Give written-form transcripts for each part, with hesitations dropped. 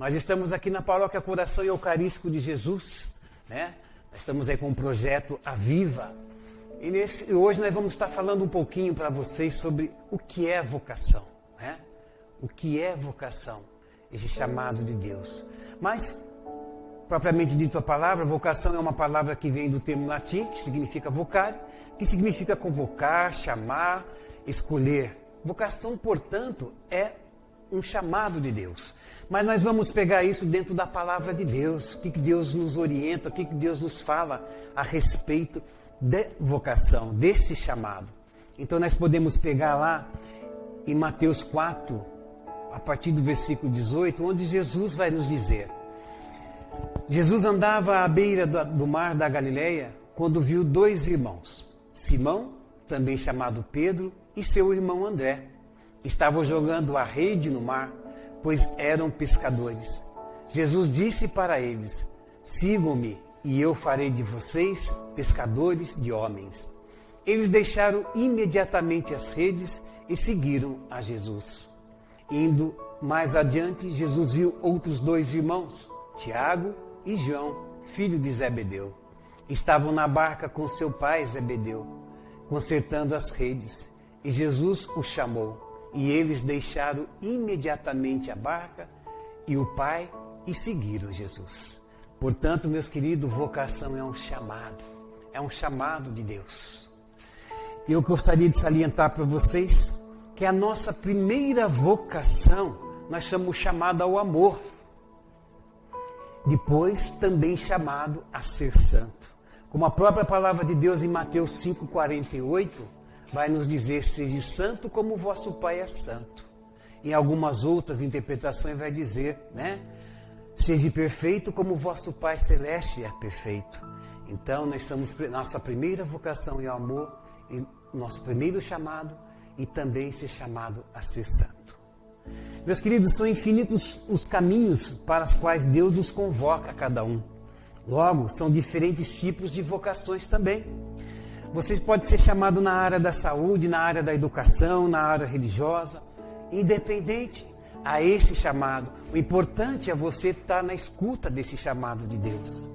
Nós estamos aqui na Paróquia Coração Eucarístico de Jesus, né? Nós estamos aí com o projeto Aviva. E hoje nós vamos estar falando um pouquinho para vocês sobre o que é vocação, né? O que é vocação, esse chamado de Deus. Mas, propriamente dito a palavra, vocação é uma palavra que vem do termo latim, que significa vocare, que significa convocar, chamar, escolher. Vocação, portanto, é um chamado de Deus. Mas nós vamos pegar isso dentro da palavra de Deus, o que Deus nos orienta, o que Deus nos fala a respeito de vocação, desse chamado. Então nós podemos pegar lá em Mateus 4, a partir do versículo 18, onde Jesus vai nos dizer: Jesus andava à beira do mar da Galileia quando viu dois irmãos, Simão, também chamado Pedro, e seu irmão André. Estavam jogando a rede no mar, pois eram pescadores. Jesus disse para eles: sigam-me, e eu farei de vocês pescadores de homens. Eles deixaram imediatamente as redes e seguiram a Jesus. Indo mais adiante, Jesus viu outros dois irmãos, Tiago e João, filho de Zebedeu. Estavam na barca com seu pai Zebedeu, consertando as redes. E Jesus os chamou. E eles deixaram imediatamente a barca e o pai e seguiram Jesus. Portanto, meus queridos, vocação é um chamado de Deus. Eu gostaria de salientar para vocês que a nossa primeira vocação nós chamamos chamada ao amor. Depois também chamado a ser santo. Como a própria palavra de Deus em Mateus 5,48 vai nos dizer: seja santo como o vosso Pai é santo. Em algumas outras interpretações vai dizer, né? Seja perfeito como o vosso Pai Celeste é perfeito. Então nós somos, nossa primeira vocação é o amor, e nosso primeiro chamado, e também ser chamado a ser santo. Meus queridos, são infinitos os caminhos para os quais Deus nos convoca a cada um. Logo, são diferentes tipos de vocações também. Você pode ser chamado na área da saúde, na área da educação, na área religiosa, independente a esse chamado. O importante é você estar na escuta desse chamado de Deus.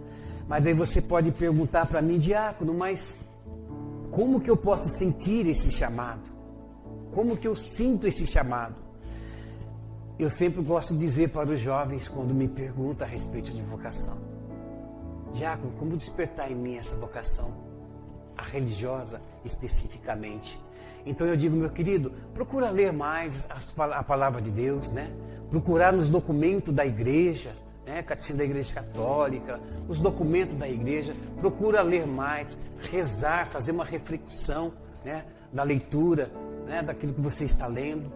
Mas aí você pode perguntar para mim: diácono, mas como que eu posso sentir esse chamado? Como que eu sinto esse chamado? Eu sempre gosto de dizer para os jovens, quando me perguntam a respeito de vocação: diácono, como despertar em mim essa vocação? A religiosa especificamente. Então eu digo: meu querido, procura ler mais a palavra de Deus, né? Procurar nos documentos da igreja, né? Catecismo da Igreja Católica, os documentos da igreja. Procura ler mais, rezar, fazer uma reflexão, né? Da leitura, né? Daquilo que você está lendo.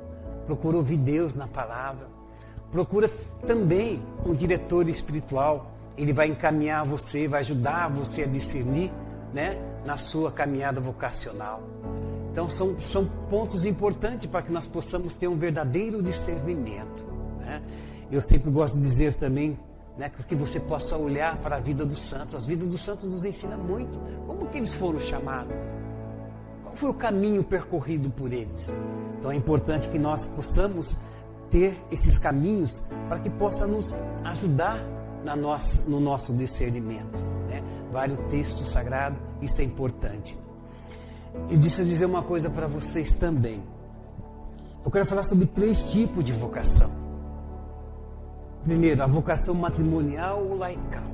Procura ouvir Deus na palavra. Procura também um diretor espiritual. Ele vai encaminhar você, vai ajudar você a discernir, né? Na sua caminhada vocacional. Então são pontos importantes para que nós possamos ter um verdadeiro discernimento, né? Eu sempre gosto de dizer também, né, que você possa olhar para a vida dos santos. As vidas dos santos nos ensinam muito. Como que eles foram chamados? Qual foi o caminho percorrido por eles? Então é importante que nós possamos ter esses caminhos para que possa nos ajudar no nosso discernimento, né? Vários textos sagrados, isso é importante. E deixa eu dizer uma coisa para vocês também. Eu quero falar sobre 3 tipos de vocação. Primeiro, a vocação matrimonial ou laical.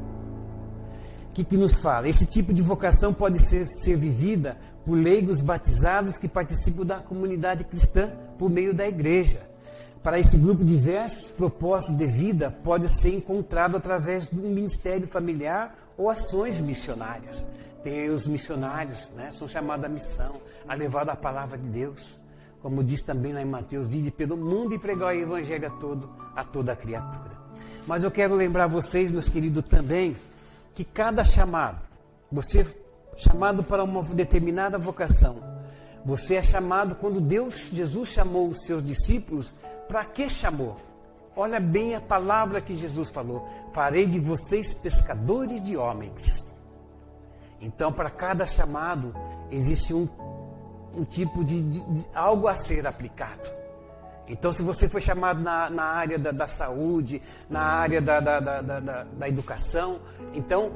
O que nos fala? Esse tipo de vocação pode ser vivida por leigos batizados que participam da comunidade cristã por meio da igreja. Para esse grupo, diversos propósitos de vida podem ser encontrados através do ministério familiar ou ações missionárias. Tem os missionários, né? São chamados à missão, a levar a palavra de Deus. Como diz também lá em Mateus: ide pelo mundo e pregar o evangelho a toda a criatura. Mas eu quero lembrar vocês, meus queridos, também, que cada chamado, você é chamado para uma determinada vocação. Você é chamado quando Jesus chamou os seus discípulos. Para que chamou? Olha bem a palavra que Jesus falou: farei de vocês pescadores de homens. Então, para cada chamado, existe um tipo de algo a ser aplicado. Então, se você foi chamado na área da saúde, na área da educação, então,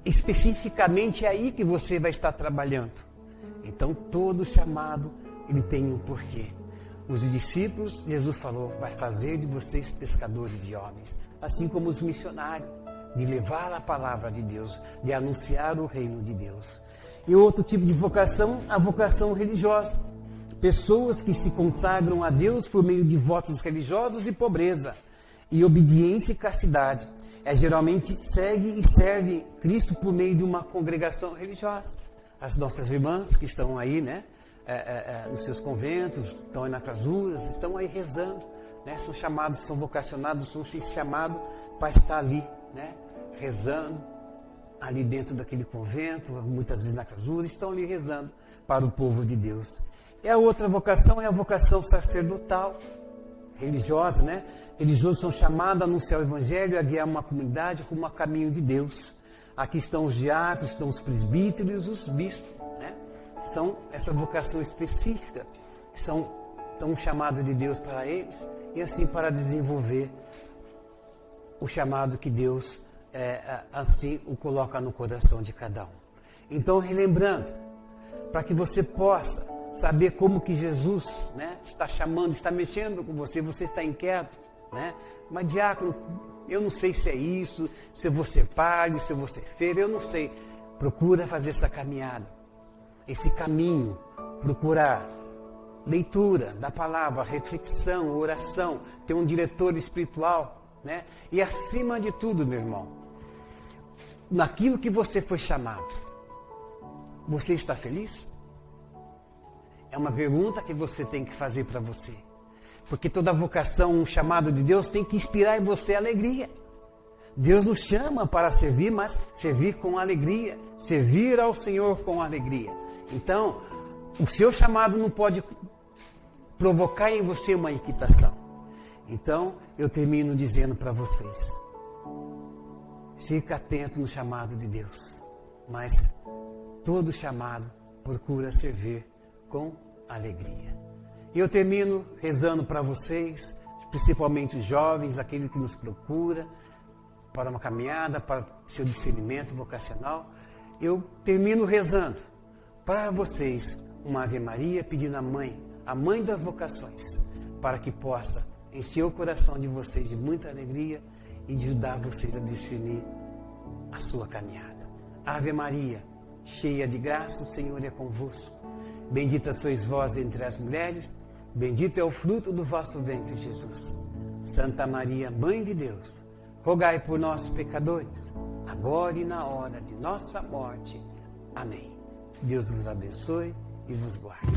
especificamente é aí que você vai estar trabalhando. Então, todo chamado, ele tem um porquê. Os discípulos, Jesus falou, vai fazer de vocês pescadores de homens. Assim como os missionários, de levar a palavra de Deus, de anunciar o reino de Deus. E outro tipo de vocação, a vocação religiosa. Pessoas que se consagram a Deus por meio de votos religiosos e pobreza, e obediência e castidade. Geralmente segue e serve Cristo por meio de uma congregação religiosa. As nossas irmãs que estão aí, né, nos seus conventos, estão aí nas clasuras, estão aí rezando, né, são chamados, são vocacionados, são chamados para estar ali, né, rezando, ali dentro daquele convento, muitas vezes na clausura, estão ali rezando para o povo de Deus. E a outra vocação é a vocação sacerdotal, religiosa, né? Religiosos são chamados a anunciar o evangelho, a guiar uma comunidade rumo ao caminho de Deus. Aqui estão os diáconos, estão os presbíteros e os bispos, né? São essa vocação específica, que são um chamado de Deus para eles, e assim para desenvolver o chamado que Deus assim o coloca no coração de cada um. Então, relembrando, para que você possa saber como que Jesus, né, está chamando, está mexendo com você, você está inquieto, né? Mas diácono, eu não sei se é isso, se eu vou ser padre, se eu vou ser feira, eu não sei. Procura fazer essa caminhada, esse caminho, procurar leitura da palavra, reflexão, oração, ter um diretor espiritual, né? E acima de tudo, meu irmão, naquilo que você foi chamado, você está feliz? É uma pergunta que você tem que fazer para você. Porque toda vocação, um chamado de Deus tem que inspirar em você alegria. Deus nos chama para servir, mas servir com alegria. Servir ao Senhor com alegria. Então, o seu chamado não pode provocar em você uma inquietação. Então, eu termino dizendo para vocês, fique atento no chamado de Deus. Mas todo chamado procura servir com alegria. E eu termino rezando para vocês, principalmente os jovens, aqueles que nos procuram para uma caminhada, para o seu discernimento vocacional. Eu termino rezando para vocês uma Ave Maria, pedindo à Mãe, a Mãe das vocações, para que possa encher o coração de vocês de muita alegria e de ajudar vocês a discernir a sua caminhada. Ave Maria, cheia de graça, o Senhor é convosco. Bendita sois vós entre as mulheres, bendito é o fruto do vosso ventre, Jesus. Santa Maria, Mãe de Deus, rogai por nós, pecadores, agora e na hora de nossa morte. Amém. Deus vos abençoe e vos guarde.